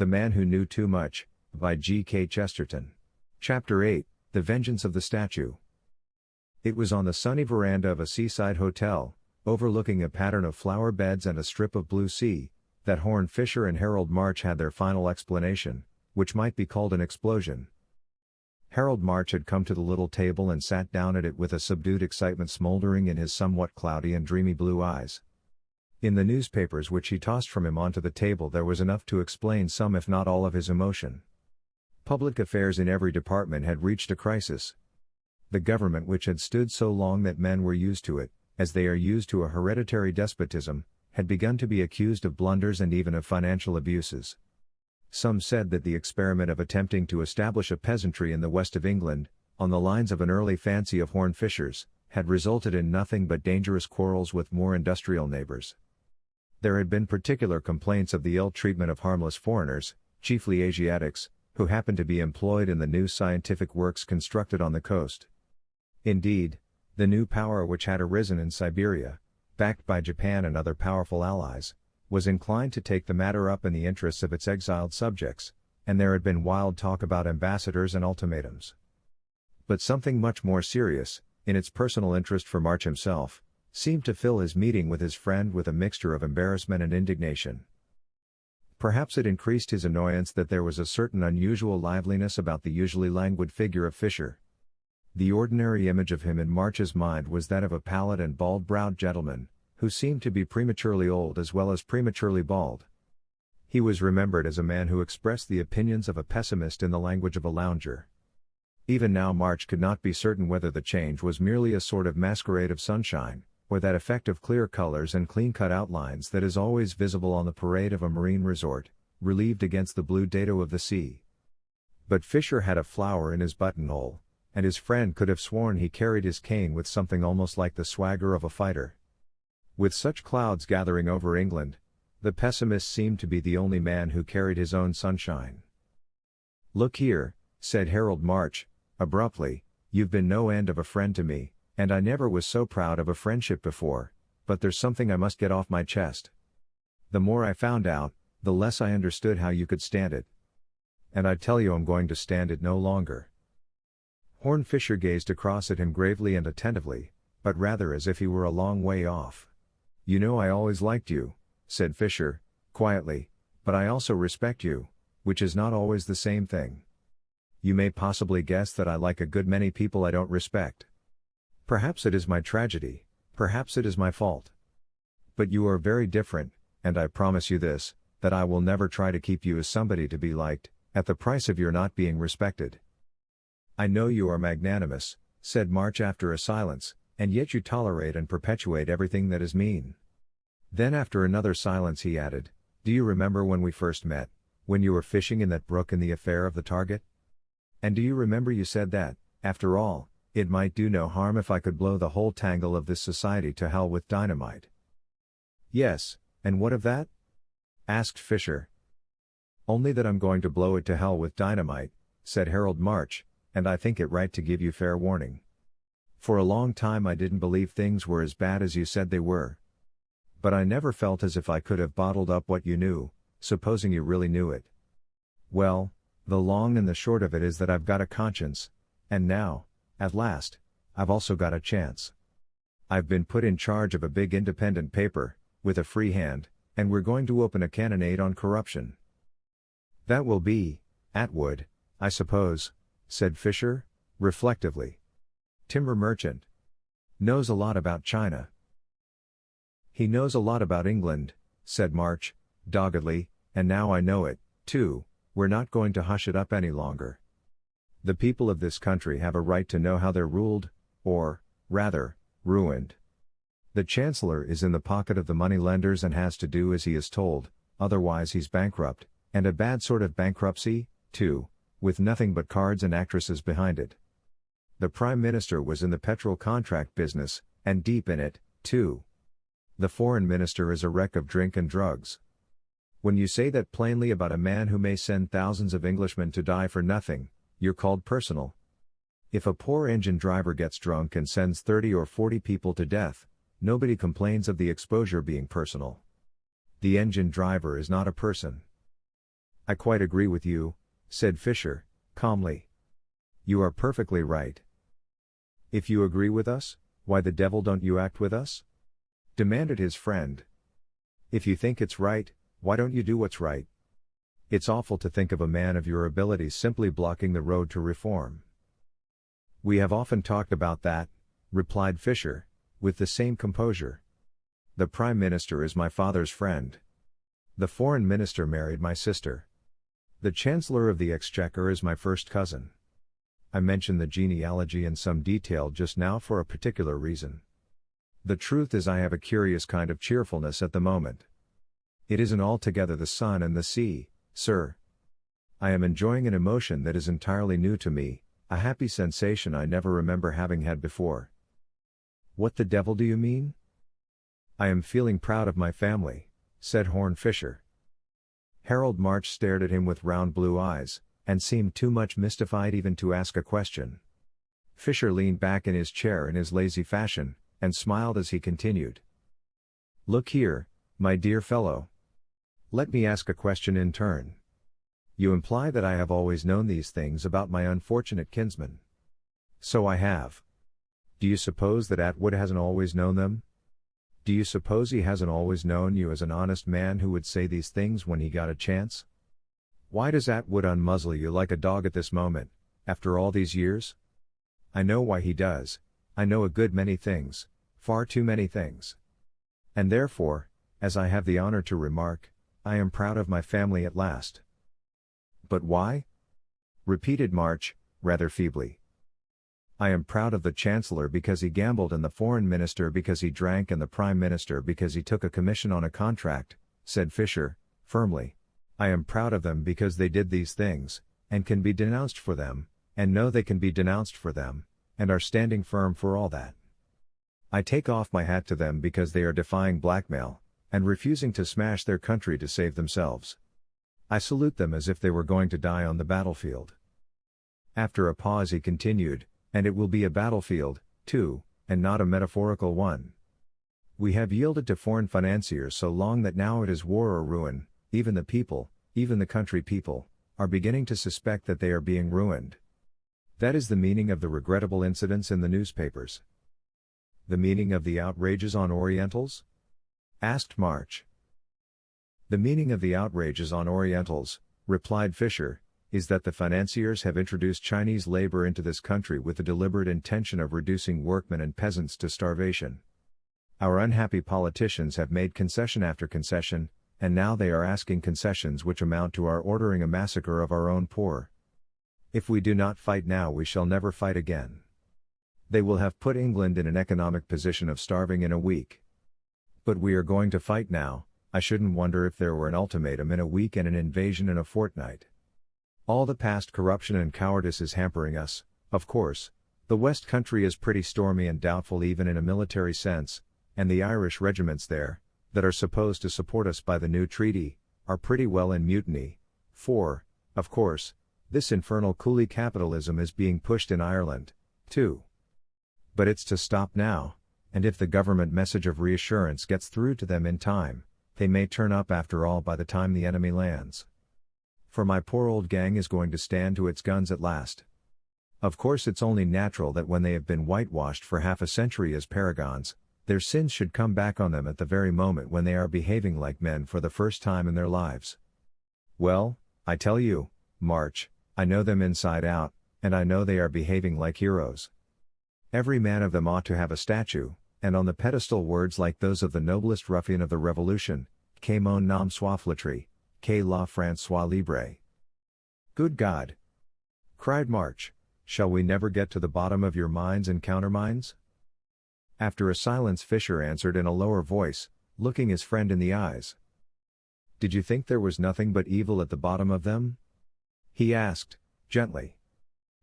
The Man Who Knew Too Much, by G.K. Chesterton. Chapter 8, The Vengeance of the Statue. It was on the sunny veranda of a seaside hotel, overlooking a pattern of flower beds and a strip of blue sea, that Horn Fisher and Harold March had their final explanation, which might be called an explosion. Harold March had come to the little table and sat down at it with a subdued excitement smoldering in his somewhat cloudy and dreamy blue eyes. In the newspapers which he tossed from him onto the table there was enough to explain some if not all of his emotion. Public affairs in every department had reached a crisis. The government which had stood so long that men were used to it, as they are used to a hereditary despotism, had begun to be accused of blunders and even of financial abuses. Some said that the experiment of attempting to establish a peasantry in the west of England, on the lines of an early fancy of Horn Fisher's, had resulted in nothing but dangerous quarrels with more industrial neighbors. There had been particular complaints of the ill treatment of harmless foreigners, chiefly Asiatics, who happened to be employed in the new scientific works constructed on the coast. Indeed, the new power which had arisen in Siberia, backed by Japan and other powerful allies, was inclined to take the matter up in the interests of its exiled subjects, and there had been wild talk about ambassadors and ultimatums. But something much more serious, in its personal interest for March himself, seemed to fill his meeting with his friend with a mixture of embarrassment and indignation. Perhaps it increased his annoyance that there was a certain unusual liveliness about the usually languid figure of Fisher. The ordinary image of him in March's mind was that of a pallid and bald-browed gentleman, who seemed to be prematurely old as well as prematurely bald. He was remembered as a man who expressed the opinions of a pessimist in the language of a lounger. Even now March could not be certain whether the change was merely a sort of masquerade of sunshine, or that effect of clear colors and clean-cut outlines that is always visible on the parade of a marine resort, relieved against the blue dado of the sea. But Fisher had a flower in his buttonhole, and his friend could have sworn he carried his cane with something almost like the swagger of a fighter. With such clouds gathering over England, the pessimist seemed to be the only man who carried his own sunshine. "Look here," said Harold March, abruptly, "you've been no end of a friend to me, and I never was so proud of a friendship before, but there's something I must get off my chest. The more I found out, the less I understood how you could stand it. And I tell you I'm going to stand it no longer." Horn Fisher gazed across at him gravely and attentively, but rather as if he were a long way off. "You know I always liked you," said Fisher, quietly, "but I also respect you, which is not always the same thing. You may possibly guess that I like a good many people I don't respect. Perhaps it is my tragedy, perhaps it is my fault. But you are very different, and I promise you this, that I will never try to keep you as somebody to be liked, at the price of your not being respected." "I know you are magnanimous," said March after a silence, "and yet you tolerate and perpetuate everything that is mean." Then after another silence he added, "Do you remember when we first met, when you were fishing in that brook in the affair of the target? And do you remember you said that, after all, it might do no harm if I could blow the whole tangle of this society to hell with dynamite?" "Yes, and what of that?" asked Fisher. "Only that I'm going to blow it to hell with dynamite," said Harold March, "and I think it right to give you fair warning. For a long time I didn't believe things were as bad as you said they were. But I never felt as if I could have bottled up what you knew, supposing you really knew it. Well, the long and the short of it is that I've got a conscience, and now, at last, I've also got a chance. I've been put in charge of a big independent paper, with a free hand, and we're going to open a cannonade on corruption." "That will be Atwood, I suppose," said Fisher, reflectively. "Timber merchant. Knows a lot about China." "He knows a lot about England," said March, doggedly, "and now I know it, too. We're not going to hush it up any longer. The people of this country have a right to know how they're ruled, or, rather, ruined. The Chancellor is in the pocket of the money-lenders and has to do as he is told, otherwise he's bankrupt, and a bad sort of bankruptcy, too, with nothing but cards and actresses behind it. The Prime Minister was in the petrol contract business, and deep in it, too. The Foreign Minister is a wreck of drink and drugs. When you say that plainly about a man who may send thousands of Englishmen to die for nothing, you're called personal. If a poor engine driver gets drunk and sends 30 or 40 people to death, nobody complains of the exposure being personal. The engine driver is not a person." I quite agree with you, said Fisher, calmly. You are perfectly right. If you agree with us, why the devil don't you act with us? Demanded his friend. If you think it's right, why don't you do what's right? It's awful to think of a man of your abilities simply blocking the road to reform. We have often talked about that, replied Fisher, with the same composure. The Prime Minister is my father's friend. The Foreign Minister married my sister. The Chancellor of the Exchequer is my first cousin. I mentioned the genealogy in some detail just now for a particular reason. The truth is I have a curious kind of cheerfulness at the moment. It isn't altogether the sun and the sea, sir. I am enjoying an emotion that is entirely new to me, a happy sensation I never remember having had before. What the devil do you mean? I am feeling proud of my family, said Horn Fisher. Harold March stared at him with round blue eyes, and seemed too much mystified even to ask a question. Fisher leaned back in his chair in his lazy fashion, and smiled as he continued. Look here, my dear fellow. Let me ask a question in turn. You imply that I have always known these things about my unfortunate kinsman. So I have. Do you suppose that Atwood hasn't always known them? Do you suppose he hasn't always known you as an honest man who would say these things when he got a chance? Why does Atwood unmuzzle you like a dog at this moment, after all these years? I know why he does. I know a good many things, far too many things. And therefore, as I have the honor to remark, I am proud of my family at last. But why? Repeated March, rather feebly. I am proud of the Chancellor because he gambled and the Foreign Minister because he drank and the Prime Minister because he took a commission on a contract, said Fisher, firmly. I am proud of them because they did these things, and can be denounced for them, and know they can be denounced for them, and are standing firm for all that. I take off my hat to them because they are defying blackmail, and refusing to smash their country to save themselves. I salute them as if they were going to die on the battlefield. After a pause he continued, and it will be a battlefield, too, and not a metaphorical one. We have yielded to foreign financiers so long that now it is war or ruin. Even the people, even the country people, are beginning to suspect that they are being ruined. That is the meaning of the regrettable incidents in the newspapers. The meaning of the outrages on Orientals? Asked March. The meaning of the outrages on Orientals, replied Fisher, is that the financiers have introduced Chinese labor into this country with the deliberate intention of reducing workmen and peasants to starvation. Our unhappy politicians have made concession after concession, and now they are asking concessions which amount to our ordering a massacre of our own poor. If we do not fight now we shall never fight again. They will have put England in an economic position of starving in a week. But we are going to fight now. I shouldn't wonder if there were an ultimatum in a week and an invasion in a fortnight. All the past corruption and cowardice is hampering us, of course. The West Country is pretty stormy and doubtful even in a military sense, and the Irish regiments there, that are supposed to support us by the new treaty, are pretty well in mutiny, for, of course, this infernal coolie capitalism is being pushed in Ireland, too. But it's to stop now, and if the government message of reassurance gets through to them in time, they may turn up after all by the time the enemy lands. For my poor old gang is going to stand to its guns at last. Of course it's only natural that when they have been whitewashed for half a century as paragons, their sins should come back on them at the very moment when they are behaving like men for the first time in their lives. Well, I tell you, March, I know them inside out, and I know they are behaving like heroes. Every man of them ought to have a statue, and on the pedestal words like those of the noblest ruffian of the Revolution, que mon nom soit flétri, que la France soit libre. Good God! Cried March, shall we never get to the bottom of your mines and countermines? After a silence Fisher answered in a lower voice, looking his friend in the eyes. Did you think there was nothing but evil at the bottom of them? He asked, gently.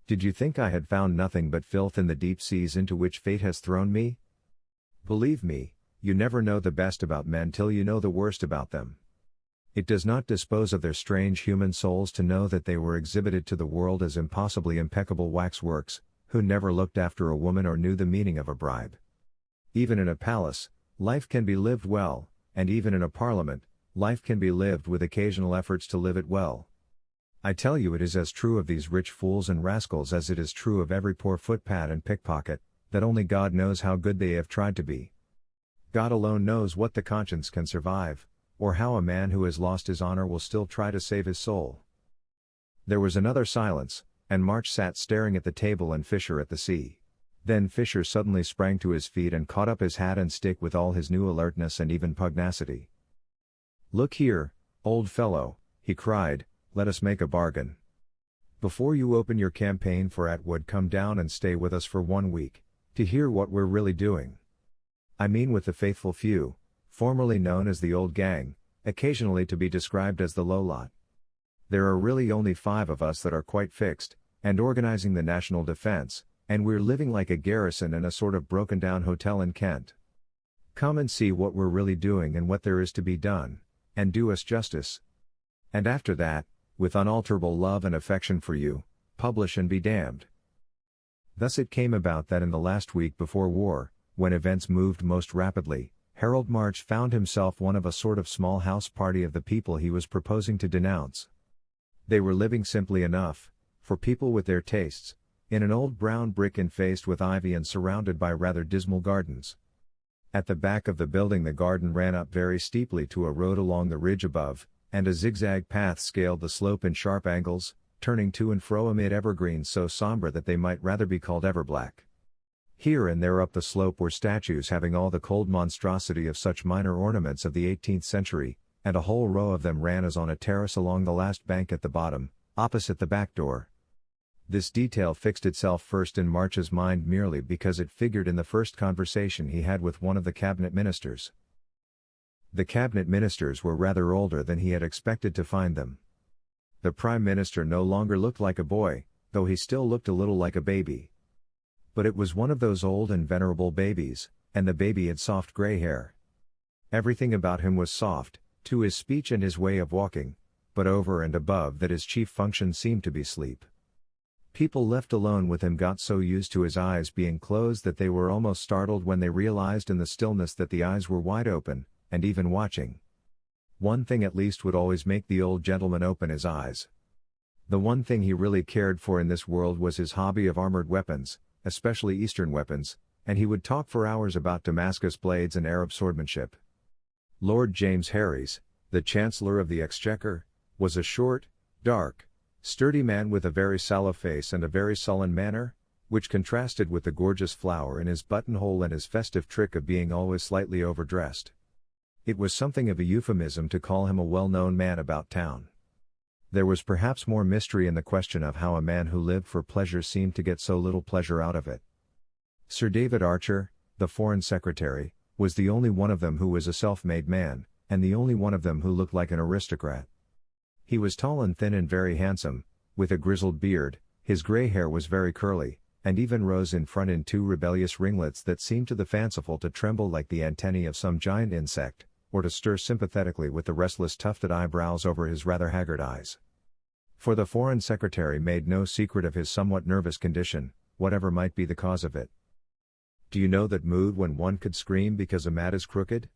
Did you think I had found nothing but filth in the deep seas into which fate has thrown me? Believe me, you never know the best about men till you know the worst about them. It does not dispose of their strange human souls to know that they were exhibited to the world as impossibly impeccable waxworks, who never looked after a woman or knew the meaning of a bribe. Even in a palace, life can be lived well, and even in a parliament, life can be lived with occasional efforts to live it well, I tell you, it is as true of these rich fools and rascals as it is true of every poor footpad and pickpocket, that only God knows how good they have tried to be. God alone knows what the conscience can survive, or how a man who has lost his honor will still try to save his soul. There was another silence, and March sat staring at the table and Fisher at the sea. Then Fisher suddenly sprang to his feet and caught up his hat and stick with all his new alertness and even pugnacity. "Look here, old fellow," he cried, "let us make a bargain. Before you open your campaign for Atwood, come down and stay with us for 1 week, to hear what we're really doing. I mean with the faithful few, formerly known as the old gang, occasionally to be described as the low lot. There are really only 5 of us that are quite fixed, and organizing the national defense, and we're living like a garrison in a sort of broken-down hotel in Kent. Come and see what we're really doing and what there is to be done, and do us justice. And after that, with unalterable love and affection for you, publish and be damned." Thus it came about that in the last week before war, when events moved most rapidly, Harold March found himself one of a sort of small house party of the people he was proposing to denounce. They were living simply enough, for people with their tastes, in an old brown brick infaced with ivy and surrounded by rather dismal gardens. At the back of the building the garden ran up very steeply to a road along the ridge above, and a zigzag path scaled the slope in sharp angles, turning to and fro amid evergreens so somber that they might rather be called everblack. Here and there up the slope were statues having all the cold monstrosity of such minor ornaments of the 18th century, and a whole row of them ran as on a terrace along the last bank at the bottom, opposite the back door. This detail fixed itself first in March's mind merely because it figured in the first conversation he had with one of the cabinet ministers. The cabinet ministers were rather older than he had expected to find them. The Prime Minister no longer looked like a boy, though he still looked a little like a baby. But it was one of those old and venerable babies, and the baby had soft gray hair. Everything about him was soft, to his speech and his way of walking, but over and above that his chief function seemed to be sleep. People left alone with him got so used to his eyes being closed that they were almost startled when they realized in the stillness that the eyes were wide open, and even watching. One thing at least would always make the old gentleman open his eyes. The one thing he really cared for in this world was his hobby of armored weapons, especially Eastern weapons, and he would talk for hours about Damascus blades and Arab swordmanship. Lord James Harries, the Chancellor of the Exchequer, was a short, dark, sturdy man with a very sallow face and a very sullen manner, which contrasted with the gorgeous flower in his buttonhole and his festive trick of being always slightly overdressed. It was something of a euphemism to call him a well-known man about town. There was perhaps more mystery in the question of how a man who lived for pleasure seemed to get so little pleasure out of it. Sir David Archer, the Foreign Secretary, was the only one of them who was a self-made man, and the only one of them who looked like an aristocrat. He was tall and thin and very handsome, with a grizzled beard, his gray hair was very curly, and even rose in front in 2 rebellious ringlets that seemed to the fanciful to tremble like the antennae of some giant insect, or to stir sympathetically with the restless tufted eyebrows over his rather haggard eyes. For the Foreign Secretary made no secret of his somewhat nervous condition, whatever might be the cause of it. "Do you know that mood when one could scream because a mat is crooked?"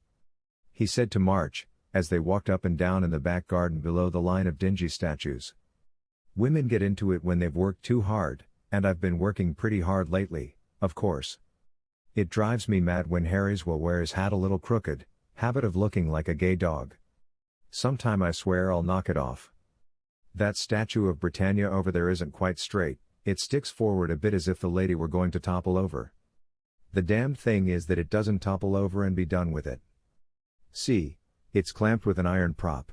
he said to March, as they walked up and down in the back garden below the line of dingy statues. "Women get into it when they've worked too hard, and I've been working pretty hard lately, of course. It drives me mad when Harries will wear his hat a little crooked, habit of looking like a gay dog. Sometime I swear I'll knock it off. That statue of Britannia over there isn't quite straight, it sticks forward a bit as if the lady were going to topple over. The damned thing is that it doesn't topple over and be done with it. See, it's clamped with an iron prop.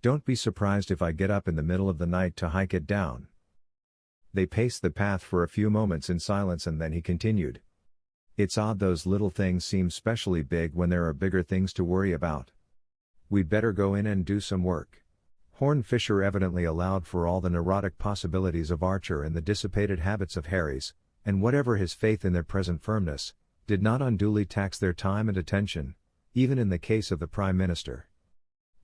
Don't be surprised if I get up in the middle of the night to hike it down." They paced the path for a few moments in silence and then he continued. "It's odd those little things seem specially big when there are bigger things to worry about. We'd better go in and do some work." Horn Fisher evidently allowed for all the neurotic possibilities of Archer and the dissipated habits of Harries, and whatever his faith in their present firmness, did not unduly tax their time and attention, even in the case of the Prime Minister.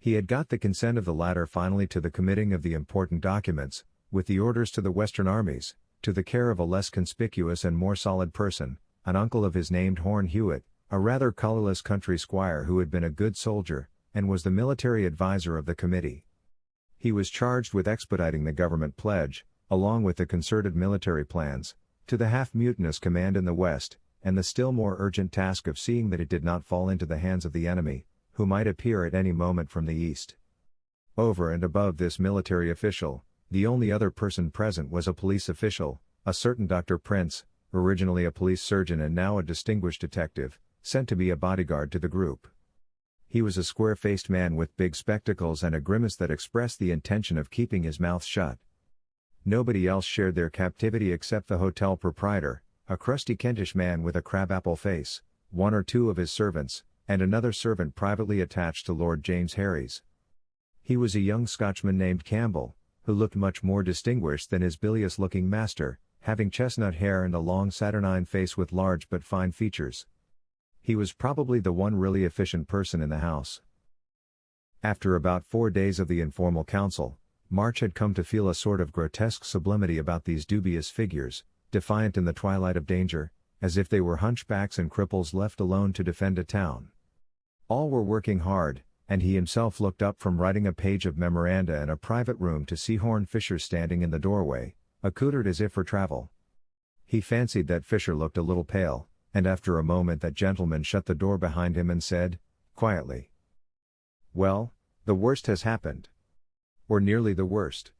He had got the consent of the latter finally to the committing of the important documents, with the orders to the Western armies, to the care of a less conspicuous and more solid person, an uncle of his named Horn Hewitt, a rather colorless country squire who had been a good soldier, and was the military adviser of the committee. He was charged with expediting the government pledge, along with the concerted military plans, to the half-mutinous command in the West, and the still more urgent task of seeing that it did not fall into the hands of the enemy, who might appear at any moment from the east. Over and above this military official, the only other person present was a police official, a certain Dr. Prince, originally a police surgeon and now a distinguished detective, sent to be a bodyguard to the group. He was a square-faced man with big spectacles and a grimace that expressed the intention of keeping his mouth shut. Nobody else shared their captivity except the hotel proprietor, a crusty Kentish man with a crabapple face, one or two of his servants, and another servant privately attached to Lord James Herries. He was a young Scotchman named Campbell, who looked much more distinguished than his bilious-looking master, having chestnut hair and a long saturnine face with large but fine features. He was probably the one really efficient person in the house. After about 4 days of the informal council, March had come to feel a sort of grotesque sublimity about these dubious figures, defiant in the twilight of danger, as if they were hunchbacks and cripples left alone to defend a town. All were working hard, and he himself looked up from writing a page of memoranda in a private room to see Horn Fisher standing in the doorway, accoutered as if for travel. He fancied that Fisher looked a little pale, and after a moment that gentleman shut the door behind him and said, quietly, "Well, the worst has happened. Or nearly the worst."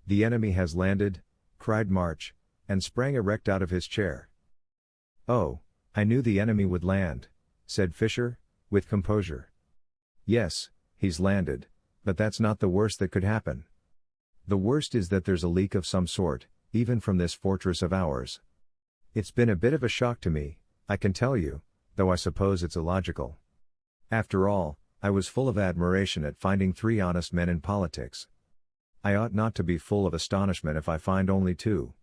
"The enemy has landed," cried March, and sprang erect out of his chair. "Oh, I knew the enemy would land," said Fisher, with composure. "Yes, he's landed, but that's not the worst that could happen. The worst is that there's a leak of some sort, even from this fortress of ours. It's been a bit of a shock to me, I can tell you, though I suppose it's illogical. After all, I was full of admiration at finding 3 honest men in politics. I ought not to be full of astonishment if I find only 2.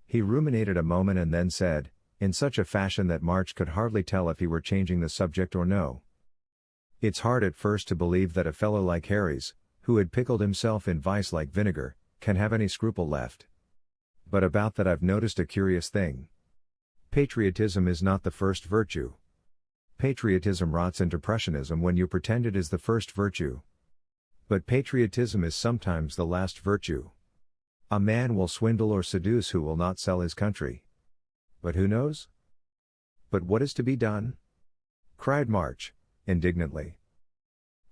He ruminated a moment and then said, in such a fashion that March could hardly tell if he were changing the subject or no. "It's hard at first to believe that a fellow like Herries, who had pickled himself in vice like vinegar, can have any scruple left. But about that I've noticed a curious thing. Patriotism is not the first virtue. Patriotism rots into Prussianism when you pretend it is the first virtue. But patriotism is sometimes the last virtue. A man will swindle or seduce who will not sell his country. But who knows? But what is to be done?" cried March, indignantly.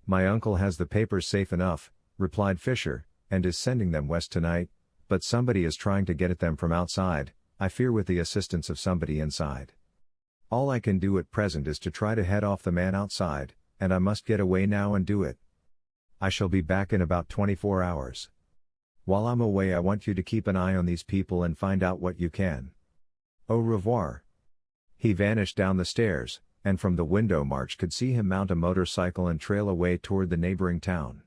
"My uncle has the papers safe enough," replied Fisher, "and is sending them west tonight, but somebody is trying to get at them from outside, I fear with the assistance of somebody inside. All I can do at present is to try to head off the man outside, and I must get away now and do it. I shall be back in about 24 hours. While I'm away I want you to keep an eye on these people and find out what you can. Au revoir." He vanished down the stairs, and from the window March could see him mount a motorcycle and trail away toward the neighboring town.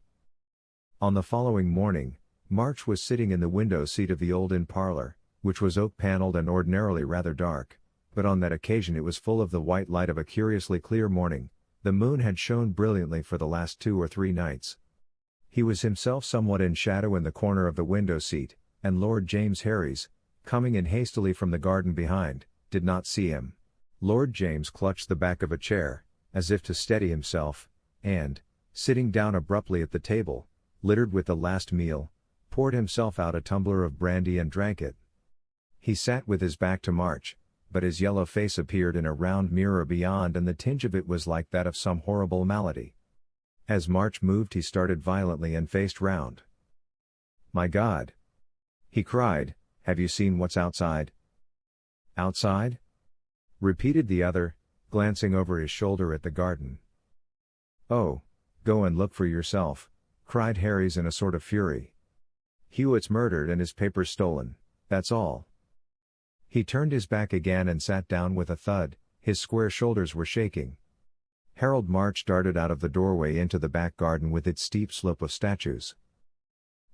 On the following morning, March was sitting in the window seat of the old inn parlor, which was oak-paneled and ordinarily rather dark, but on that occasion it was full of the white light of a curiously clear morning. The moon had shone brilliantly for the last 2 or 3 nights. He was himself somewhat in shadow in the corner of the window seat, and Lord James Herries, coming in hastily from the garden behind, did not see him. Lord James clutched the back of a chair, as if to steady himself, and, sitting down abruptly at the table, littered with the last meal, poured himself out a tumbler of brandy and drank it. He sat with his back to March, but his yellow face appeared in a round mirror beyond and the tinge of it was like that of some horrible malady. As March moved he started violently and faced round. "My God!" he cried, "have you seen what's outside?" "Outside?" repeated the other, glancing over his shoulder at the garden. "Oh, go and look for yourself," cried Herries in a sort of fury. "Hewitt's murdered and his papers stolen, that's all." He turned his back again and sat down with a thud, his square shoulders were shaking. Harold March darted out of the doorway into the back garden with its steep slope of statues.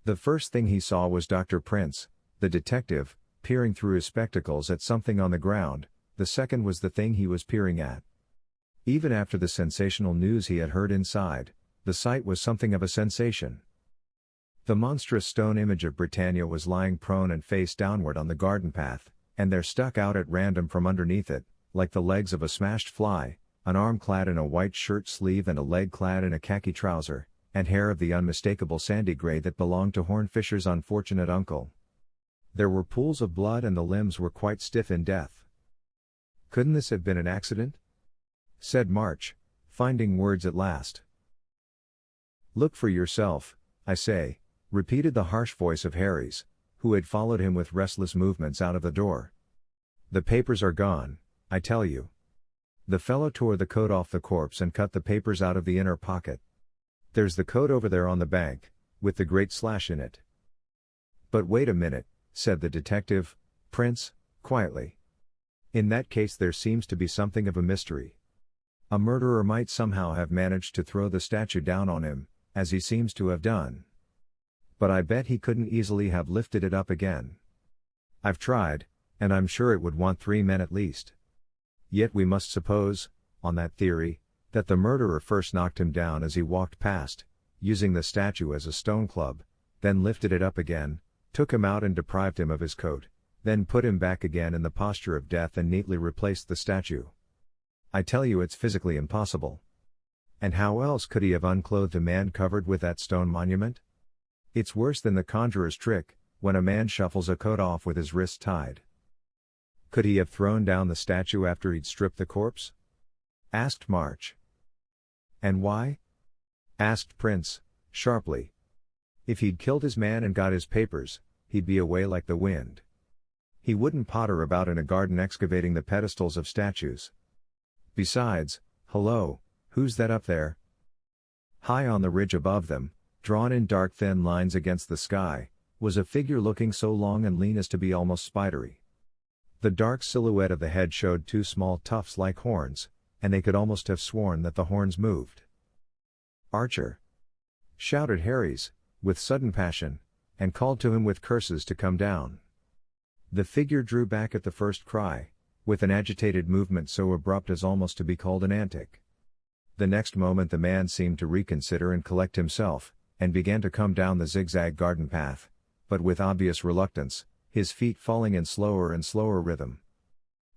The first thing he saw was Dr. Prince, the detective, peering through his spectacles at something on the ground. The second was the thing he was peering at. Even after the sensational news he had heard inside, the sight was something of a sensation. The monstrous stone image of Britannia was lying prone and face downward on the garden path, and there stuck out at random from underneath it, like the legs of a smashed fly, an arm clad in a white shirt sleeve and a leg clad in a khaki trouser, and hair of the unmistakable sandy gray that belonged to Horn Fisher's unfortunate uncle. There were pools of blood and the limbs were quite stiff in death. "Couldn't this have been an accident?" said March, finding words at last. "Look for yourself, I say," repeated the harsh voice of Harry's, who had followed him with restless movements out of the door. "The papers are gone, I tell you." The fellow tore the coat off the corpse and cut the papers out of the inner pocket. "There's the coat over there on the bank, with the great slash in it." "But wait a minute," said the detective, Prince, quietly. "In that case there seems to be something of a mystery. A murderer might somehow have managed to throw the statue down on him, as he seems to have done. But I bet he couldn't easily have lifted it up again. I've tried, and I'm sure it would want 3 men at least. Yet we must suppose, on that theory, that the murderer first knocked him down as he walked past, using the statue as a stone club, then lifted it up again, took him out and deprived him of his coat, then put him back again in the posture of death and neatly replaced the statue. I tell you it's physically impossible. And how else could he have unclothed a man covered with that stone monument? It's worse than the conjurer's trick, when a man shuffles a coat off with his wrists tied. Could he have thrown down the statue after he'd stripped the corpse?" asked March. "And why?" asked Prince, sharply. "If he'd killed his man and got his papers, he'd be away like the wind. He wouldn't potter about in a garden excavating the pedestals of statues. Besides, hello, who's that up there?" High on the ridge above them, drawn in dark thin lines against the sky, was a figure looking so long and lean as to be almost spidery. The dark silhouette of the head showed 2 small tufts like horns, and they could almost have sworn that the horns moved. "Archer!" shouted Harry's, with sudden passion, and called to him with curses to come down. The figure drew back at the first cry, with an agitated movement so abrupt as almost to be called an antic. The next moment the man seemed to reconsider and collect himself, and began to come down the zigzag garden path, but with obvious reluctance, his feet falling in slower and slower rhythm.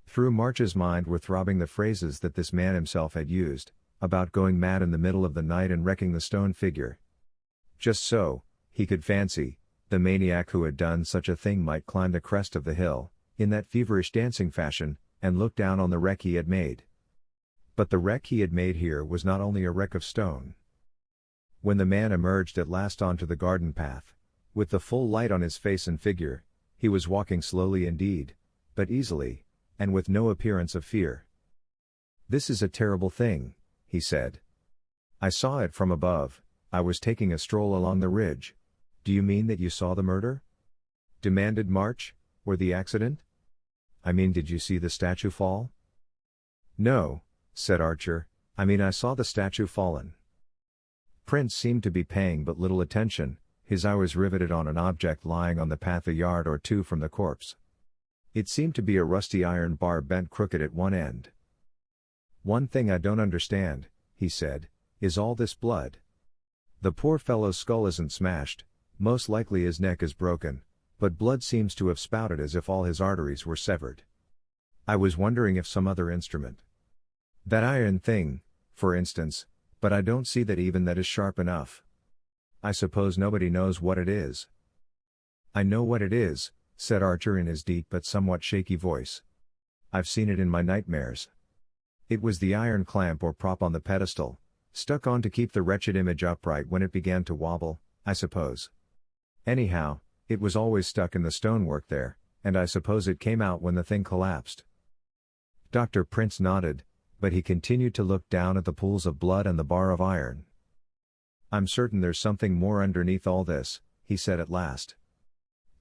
Through March's mind were throbbing the phrases that this man himself had used, about going mad in the middle of the night and wrecking the stone figure. Just so, he could fancy, the maniac who had done such a thing might climb the crest of the hill, in that feverish dancing fashion, and look down on the wreck he had made. But the wreck he had made here was not only a wreck of stone. When the man emerged at last onto the garden path, with the full light on his face and figure, he was walking slowly indeed, but easily, and with no appearance of fear. "This is a terrible thing," he said. "I saw it from above. I was taking a stroll along the ridge." "Do you mean that you saw the murder?" demanded March, "or the accident? I mean, did you see the statue fall?" "No," said Archer, "I mean I saw the statue fallen." Prince seemed to be paying but little attention, his eye was riveted on an object lying on the path a yard or 2 from the corpse. It seemed to be a rusty iron bar bent crooked at one end. "One thing I don't understand," he said, "is all this blood. The poor fellow's skull isn't smashed, most likely his neck is broken, but blood seems to have spouted as if all his arteries were severed. I was wondering if some other instrument. That iron thing, for instance, but I don't see that even that is sharp enough. I suppose nobody knows what it is." "I know what it is," said Archer in his deep but somewhat shaky voice. "I've seen it in my nightmares. It was the iron clamp or prop on the pedestal, stuck on to keep the wretched image upright when it began to wobble, I suppose. Anyhow, it was always stuck in the stonework there, and I suppose it came out when the thing collapsed." Dr. Prince nodded, but he continued to look down at the pools of blood and the bar of iron. "I'm certain there's something more underneath all this," he said at last.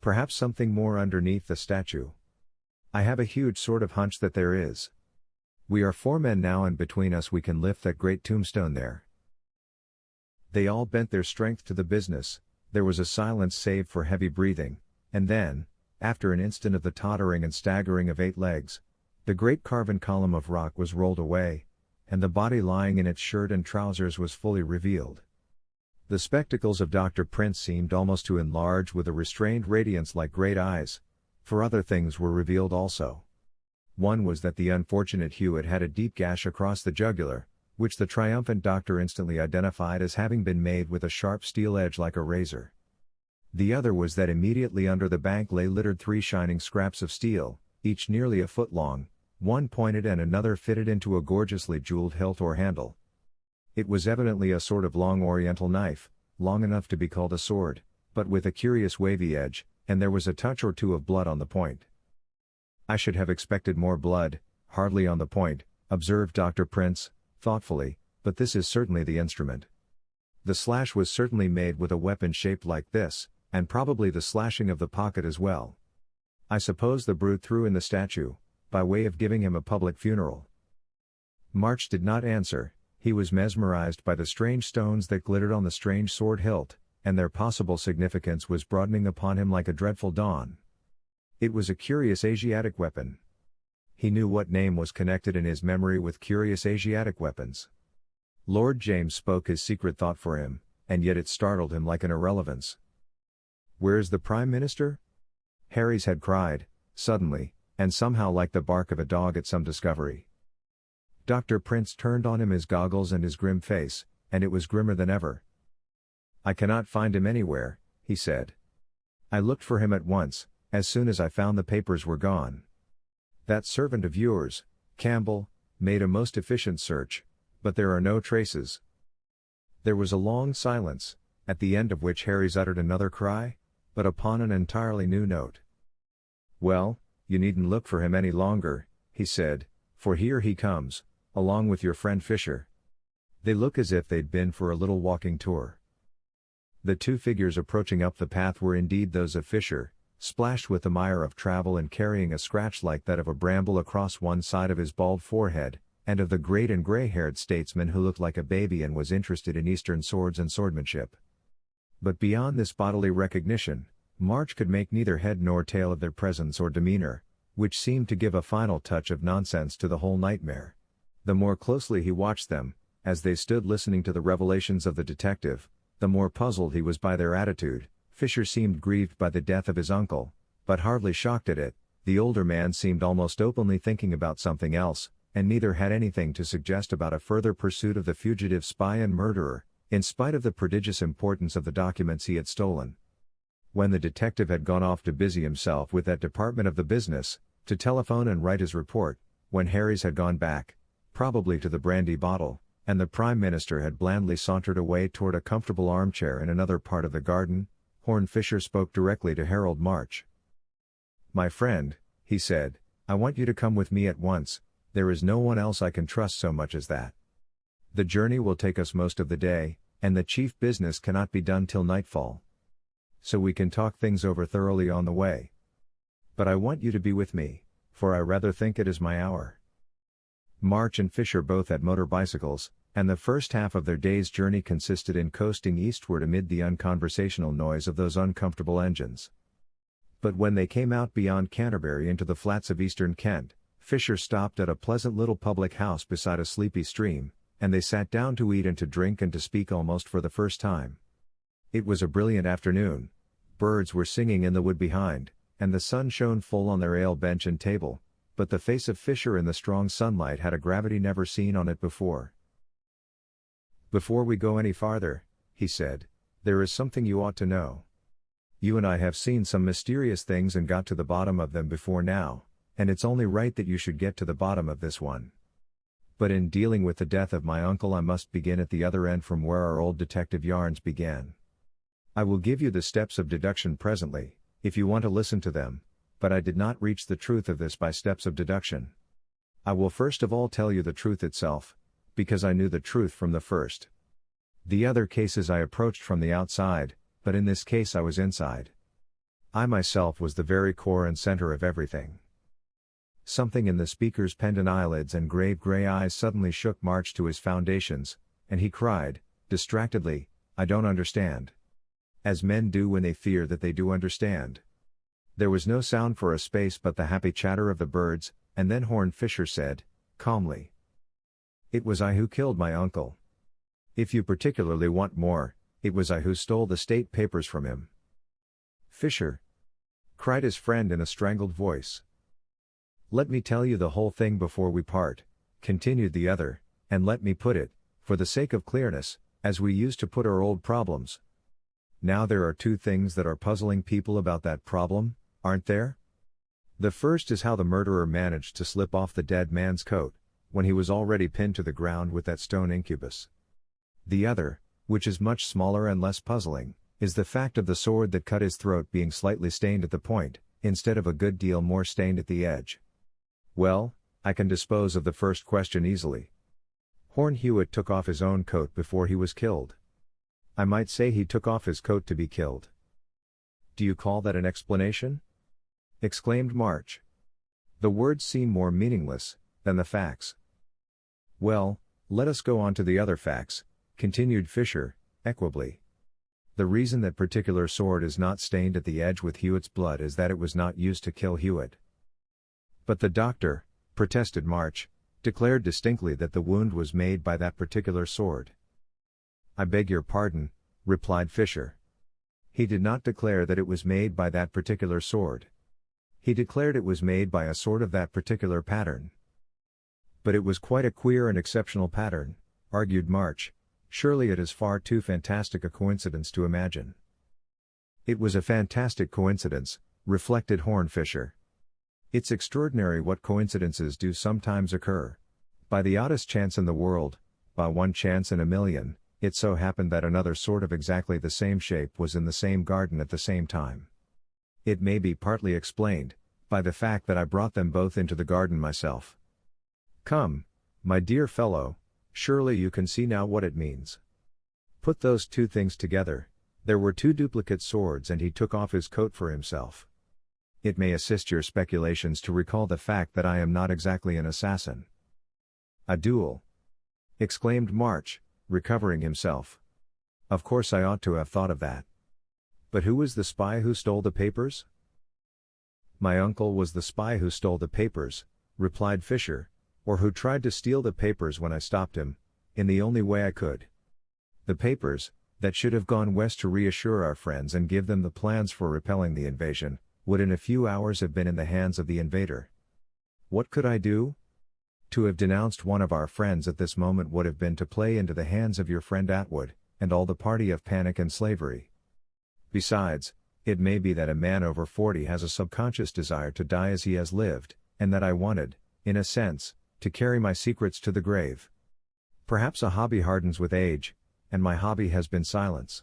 "Perhaps something more underneath the statue. I have a huge sort of hunch that there is. We are 4 men now and between us we can lift that great tombstone there." They all bent their strength to the business, there was a silence save for heavy breathing, and then, after an instant of the tottering and staggering of 8 legs, the great carven column of rock was rolled away, and the body lying in its shirt and trousers was fully revealed. The spectacles of Dr. Prince seemed almost to enlarge with a restrained radiance like great eyes, for other things were revealed also. One was that the unfortunate Hewitt had a deep gash across the jugular, which the triumphant doctor instantly identified as having been made with a sharp steel edge like a razor. The other was that immediately under the bank lay littered 3 shining scraps of steel, each nearly a foot long, one pointed and another fitted into a gorgeously jeweled hilt or handle. It was evidently a sort of long oriental knife, long enough to be called a sword, but with a curious wavy edge, and there was a touch or two of blood on the point. "I should have expected more blood, hardly on the point," observed Dr. Prince, thoughtfully, "but this is certainly the instrument. The slash was certainly made with a weapon shaped like this, and probably the slashing of the pocket as well. I suppose the brute threw in the statue, by way of giving him a public funeral." March did not answer. He was mesmerized by the strange stones that glittered on the strange sword hilt, and their possible significance was broadening upon him like a dreadful dawn. It was a curious Asiatic weapon. He knew what name was connected in his memory with curious Asiatic weapons. Lord James spoke his secret thought for him, and yet it startled him like an irrelevance. "Where's the Prime Minister?" Harry's had cried, suddenly, and somehow like the bark of a dog at some discovery. Dr. Prince turned on him his goggles and his grim face, and it was grimmer than ever. "I cannot find him anywhere," he said. "I looked for him at once, as soon as I found the papers were gone. That servant of yours, Campbell, made a most efficient search, but there are no traces." There was a long silence, at the end of which Harry's uttered another cry, but upon an entirely new note. "Well, you needn't look for him any longer," he said, "for here he comes, along with your friend Fisher. They look as if they'd been for a little walking tour." The 2 figures approaching up the path were indeed those of Fisher, splashed with the mire of travel and carrying a scratch like that of a bramble across one side of his bald forehead, and of the great and gray-haired statesman who looked like a baby and was interested in Eastern swords and swordmanship. But beyond this bodily recognition, March could make neither head nor tail of their presence or demeanor, which seemed to give a final touch of nonsense to the whole nightmare. The more closely he watched them, as they stood listening to the revelations of the detective, the more puzzled he was by their attitude. Fisher seemed grieved by the death of his uncle, but hardly shocked at it. The older man seemed almost openly thinking about something else, and neither had anything to suggest about a further pursuit of the fugitive spy and murderer, in spite of the prodigious importance of the documents he had stolen. When the detective had gone off to busy himself with that department of the business, to telephone and write his report, when Harry's had gone back, probably to the brandy bottle, and the Prime Minister had blandly sauntered away toward a comfortable armchair in another part of the garden, Horne Fisher spoke directly to Harold March. "My friend," he said, "I want you to come with me at once. There is no one else I can trust so much as that. The journey will take us most of the day, and the chief business cannot be done till nightfall. So we can talk things over thoroughly on the way. But I want you to be with me, for I rather think it is my hour." March and Fisher both had motor bicycles, and the first half of their day's journey consisted in coasting eastward amid the unconversational noise of those uncomfortable engines. But when they came out beyond Canterbury into the flats of eastern Kent, Fisher stopped at a pleasant little public house beside a sleepy stream, and they sat down to eat and to drink and to speak almost for the first time. It was a brilliant afternoon. Birds were singing in the wood behind, and the sun shone full on their ale bench and table, but the face of Fisher in the strong sunlight had a gravity never seen on it before. "Before we go any farther," he said, "there is something you ought to know. You and I have seen some mysterious things and got to the bottom of them before now, and it's only right that you should get to the bottom of this one. But in dealing with the death of my uncle I must begin at the other end from where our old detective yarns began. I will give you the steps of deduction presently, if you want to listen to them, but I did not reach the truth of this by steps of deduction. I will first of all tell you the truth itself, because I knew the truth from the first. The other cases I approached from the outside, but in this case I was inside. I myself was the very core and center of everything." Something in the speaker's pendant eyelids and grave gray eyes suddenly shook March to his foundations, and he cried, distractedly, "I don't understand." As men do when they fear that they do understand. There was no sound for a space but the happy chatter of the birds, and then Horne Fisher said, calmly, "It was I who killed my uncle. If you particularly want more, it was I who stole the state papers from him." "Fisher!" cried his friend in a strangled voice. "Let me tell you the whole thing before we part," continued the other, And let me put it, for the sake of clearness, as we used to put our old problems. Now there are two things that are puzzling people about that problem, aren't there? The first is how the murderer managed to slip off the dead man's coat, when he was already pinned to the ground with that stone incubus. The other, which is much smaller and less puzzling, is the fact of the sword that cut his throat being slightly stained at the point, instead of a good deal more stained at the edge. Well, I can dispose of the first question easily. Horn Hewitt took off his own coat before he was killed. I might say he took off his coat to be killed. Do you call that an explanation? Exclaimed March. The words seem more meaningless than the facts. Well, let us go on to the other facts, continued Fisher, equably. The reason that particular sword is not stained at the edge with Hewitt's blood is that it was not used to kill Hewitt. But the doctor, protested March, declared distinctly that the wound was made by that particular sword. I beg your pardon, replied Fisher. He did not declare that it was made by that particular sword. He declared it was made by a sword of that particular pattern. But it was quite a queer and exceptional pattern, argued March. Surely it is far too fantastic a coincidence to imagine. It was a fantastic coincidence, reflected Horn Fisher. It's extraordinary what coincidences do sometimes occur. By the oddest chance in the world, by one chance in a million, it so happened that another sword of exactly the same shape was in the same garden at the same time. It may be partly explained by the fact that I brought them both into the garden myself. Come, my dear fellow, surely you can see now what it means. Put those two things together. There were two duplicate swords and he took off his coat for himself. It may assist your speculations to recall the fact that I am not exactly an assassin. A duel! Exclaimed March, recovering himself. Of course I ought to have thought of that. But who was the spy who stole the papers? My uncle was the spy who stole the papers, replied Fisher, or who tried to steal the papers when I stopped him, in the only way I could. The papers, that should have gone west to reassure our friends and give them the plans for repelling the invasion, would in a few hours have been in the hands of the invader. What could I do? To have denounced one of our friends at this moment would have been to play into the hands of your friend Atwood, and all the party of panic and slavery. Besides, it may be that a man over 40 has a subconscious desire to die as he has lived, and that I wanted, in a sense, to carry my secrets to the grave. Perhaps a hobby hardens with age, and my hobby has been silence.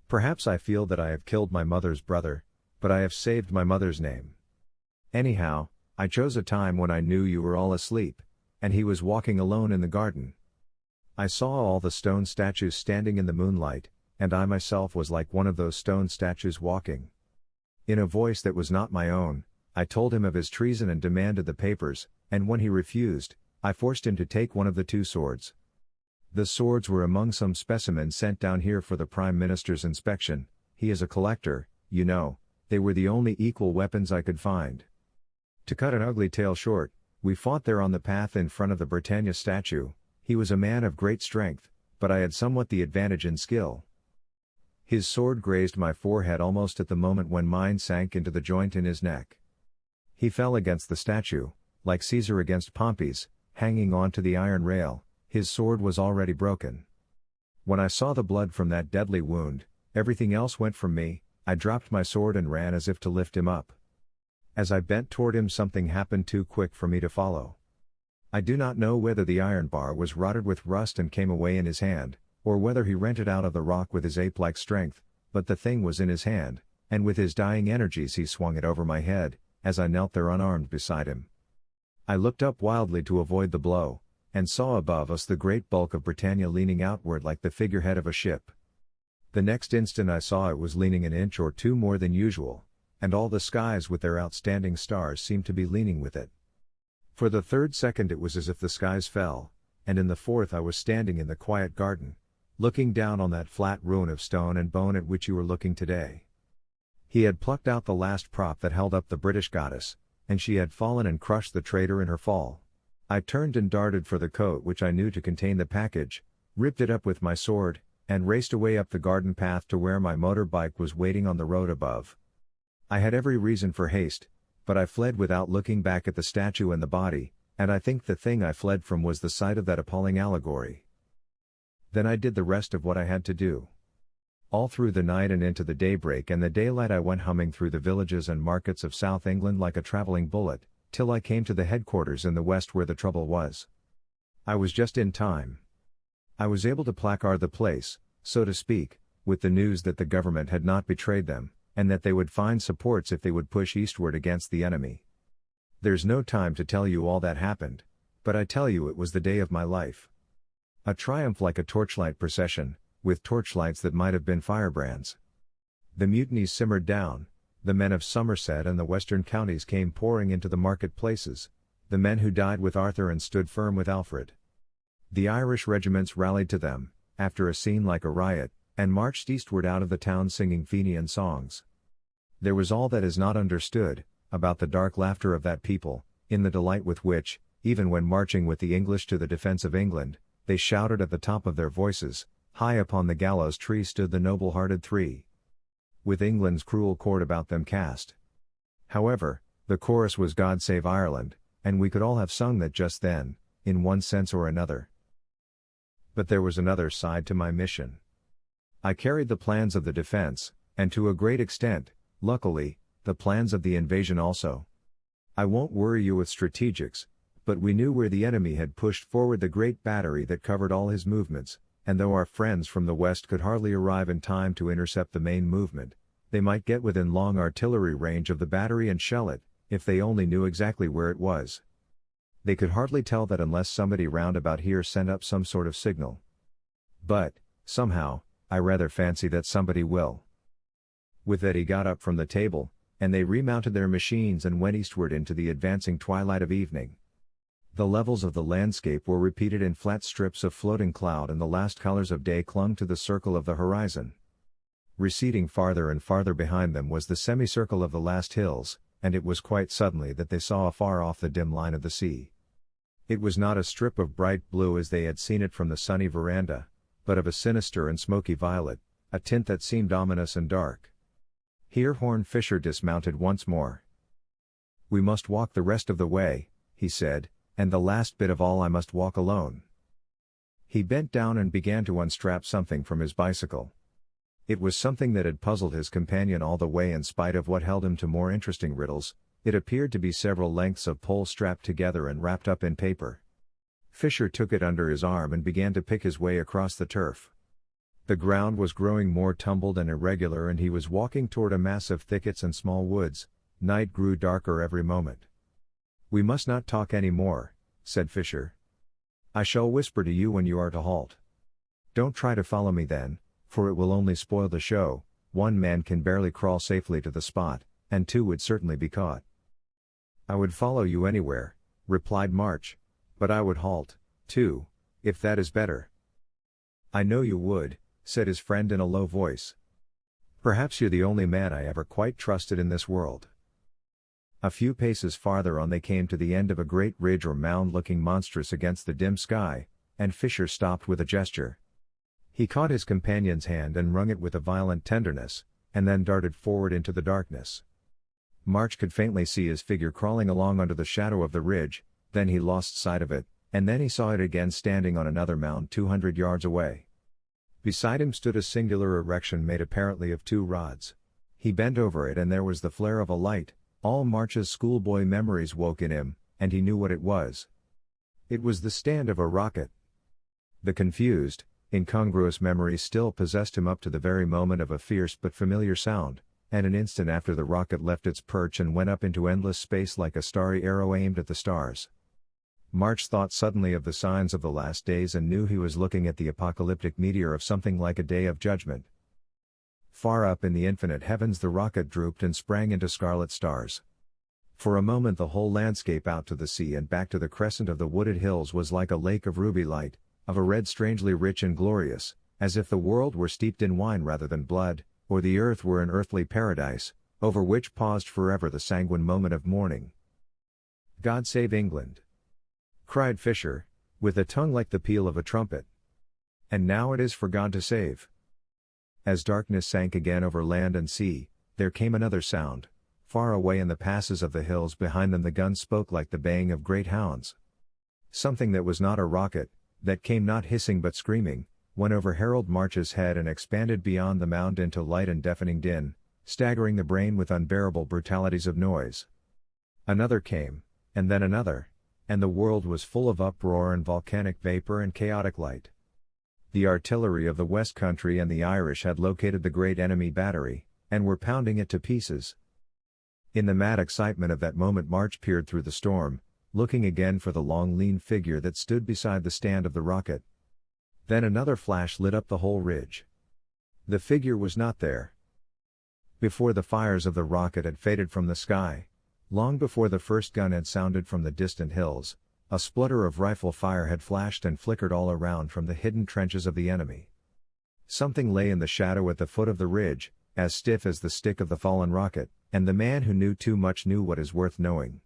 Perhaps I feel that I have killed my mother's brother, but I have saved my mother's name. Anyhow, I chose a time when I knew you were all asleep, and he was walking alone in the garden. I saw all the stone statues standing in the moonlight, and I myself was like one of those stone statues walking. In a voice that was not my own, I told him of his treason and demanded the papers, and when he refused, I forced him to take one of the two swords. The swords were among some specimens sent down here for the Prime Minister's inspection. He is a collector, you know. They were the only equal weapons I could find. To cut an ugly tale short, we fought there on the path in front of the Britannia statue. He was a man of great strength, but I had somewhat the advantage in skill. His sword grazed my forehead almost at the moment when mine sank into the joint in his neck. He fell against the statue, like Caesar against Pompey's, hanging on to the iron rail. His sword was already broken. When I saw the blood from that deadly wound, everything else went from me. I dropped my sword and ran as if to lift him up. As I bent toward him, something happened too quick for me to follow. I do not know whether the iron bar was rotted with rust and came away in his hand, or whether he rent it out of the rock with his ape-like strength, but the thing was in his hand, and with his dying energies he swung it over my head, as I knelt there unarmed beside him. I looked up wildly to avoid the blow, and saw above us the great bulk of Britannia leaning outward like the figurehead of a ship. The next instant I saw it was leaning an inch or two more than usual, and all the skies with their outstanding stars seemed to be leaning with it. For the third second it was as if the skies fell, and in the fourth I was standing in the quiet garden, looking down on that flat ruin of stone and bone at which you are looking today. He had plucked out the last prop that held up the British goddess, and she had fallen and crushed the traitor in her fall. I turned and darted for the coat which I knew to contain the package, ripped it up with my sword, and raced away up the garden path to where my motor bike was waiting on the road above. I had every reason for haste, but I fled without looking back at the statue and the body, and I think the thing I fled from was the sight of that appalling allegory. Then I did the rest of what I had to do. All through the night and into the daybreak and the daylight I went humming through the villages and markets of South England like a travelling bullet, till I came to the headquarters in the west where the trouble was. I was just in time. I was able to placard the place, so to speak, with the news that the government had not betrayed them, and that they would find supports if they would push eastward against the enemy. There's no time to tell you all that happened, but I tell you it was the day of my life. A triumph like a torchlight procession, with torchlights that might have been firebrands. The mutinies simmered down, the men of Somerset and the western counties came pouring into the market-places, the men who died with Arthur and stood firm with Alfred. The Irish regiments rallied to them, after a scene like a riot, and marched eastward out of the town singing Fenian songs. There was all that is not understood, about the dark laughter of that people, in the delight with which, even when marching with the English to the defence of England, they shouted at the top of their voices, "High upon the gallows tree stood the noble-hearted three," with England's cruel cord about them cast. However, the chorus was God Save Ireland, and we could all have sung that just then, in one sense or another. But there was another side to my mission. I carried the plans of the defense, and to a great extent, luckily, the plans of the invasion also. I won't worry you with strategics, but we knew where the enemy had pushed forward the great battery that covered all his movements, and though our friends from the west could hardly arrive in time to intercept the main movement, they might get within long artillery range of the battery and shell it, if they only knew exactly where it was. They could hardly tell that unless somebody round about here sent up some sort of signal. But, somehow, I rather fancy that somebody will. With that he got up from the table, and they remounted their machines and went eastward into the advancing twilight of evening. The levels of the landscape were repeated in flat strips of floating cloud and the last colors of day clung to the circle of the horizon. Receding farther and farther behind them was the semicircle of the last hills, and it was quite suddenly that they saw afar off the dim line of the sea. It was not a strip of bright blue as they had seen it from the sunny veranda, but of a sinister and smoky violet, a tint that seemed ominous and dark. Here Horn Fisher dismounted once more. "We must walk the rest of the way," he said, "and the last bit of all I must walk alone." He bent down and began to unstrap something from his bicycle. It was something that had puzzled his companion all the way in spite of what held him to more interesting riddles. It appeared to be several lengths of pole strapped together and wrapped up in paper. Fisher took it under his arm and began to pick his way across the turf. The ground was growing more tumbled and irregular and he was walking toward a mass of thickets and small woods. Night grew darker every moment. "We must not talk any more," said Fisher. "I shall whisper to you when you are to halt. Don't try to follow me then, for it will only spoil the show. One man can barely crawl safely to the spot, and two would certainly be caught." "I would follow you anywhere," replied March, "but I would halt, too, if that is better." "I know you would," said his friend in a low voice. "Perhaps you're the only man I ever quite trusted in this world." A few paces farther on they came to the end of a great ridge or mound looking monstrous against the dim sky, and Fisher stopped with a gesture. He caught his companion's hand and wrung it with a violent tenderness, and then darted forward into the darkness. March could faintly see his figure crawling along under the shadow of the ridge, then he lost sight of it, and then he saw it again standing on another mound 200 yards away. Beside him stood a singular erection made apparently of 2 rods. He bent over it and there was the flare of a light. All March's schoolboy memories woke in him, and he knew what it was. It was the stand of a rocket. The confused, incongruous memories still possessed him up to the very moment of a fierce but familiar sound, and an instant after the rocket left its perch and went up into endless space like a starry arrow aimed at the stars. March thought suddenly of the signs of the last days and knew he was looking at the apocalyptic meteor of something like a day of judgment. Far up in the infinite heavens the rocket drooped and sprang into scarlet stars. For a moment the whole landscape out to the sea and back to the crescent of the wooded hills was like a lake of ruby light, of a red strangely rich and glorious, as if the world were steeped in wine rather than blood, or the earth were an earthly paradise, over which paused forever the sanguine moment of morning. "God save England!" cried Fisher, with a tongue like the peal of a trumpet. "And now it is for God to save." As darkness sank again over land and sea, there came another sound. Far away in the passes of the hills behind them the guns spoke like the baying of great hounds. Something that was not a rocket, that came not hissing but screaming, went over Harold March's head and expanded beyond the mound into light and deafening din, staggering the brain with unbearable brutalities of noise. Another came, and then another, and the world was full of uproar and volcanic vapor and chaotic light. The artillery of the West Country and the Irish had located the great enemy battery, and were pounding it to pieces. In the mad excitement of that moment March peered through the storm, looking again for the long lean figure that stood beside the stand of the rocket. Then another flash lit up the whole ridge. The figure was not there. Before the fires of the rocket had faded from the sky, long before the first gun had sounded from the distant hills, a splutter of rifle fire had flashed and flickered all around from the hidden trenches of the enemy. Something lay in the shadow at the foot of the ridge, as stiff as the stick of the fallen rocket, and the man who knew too much knew what is worth knowing.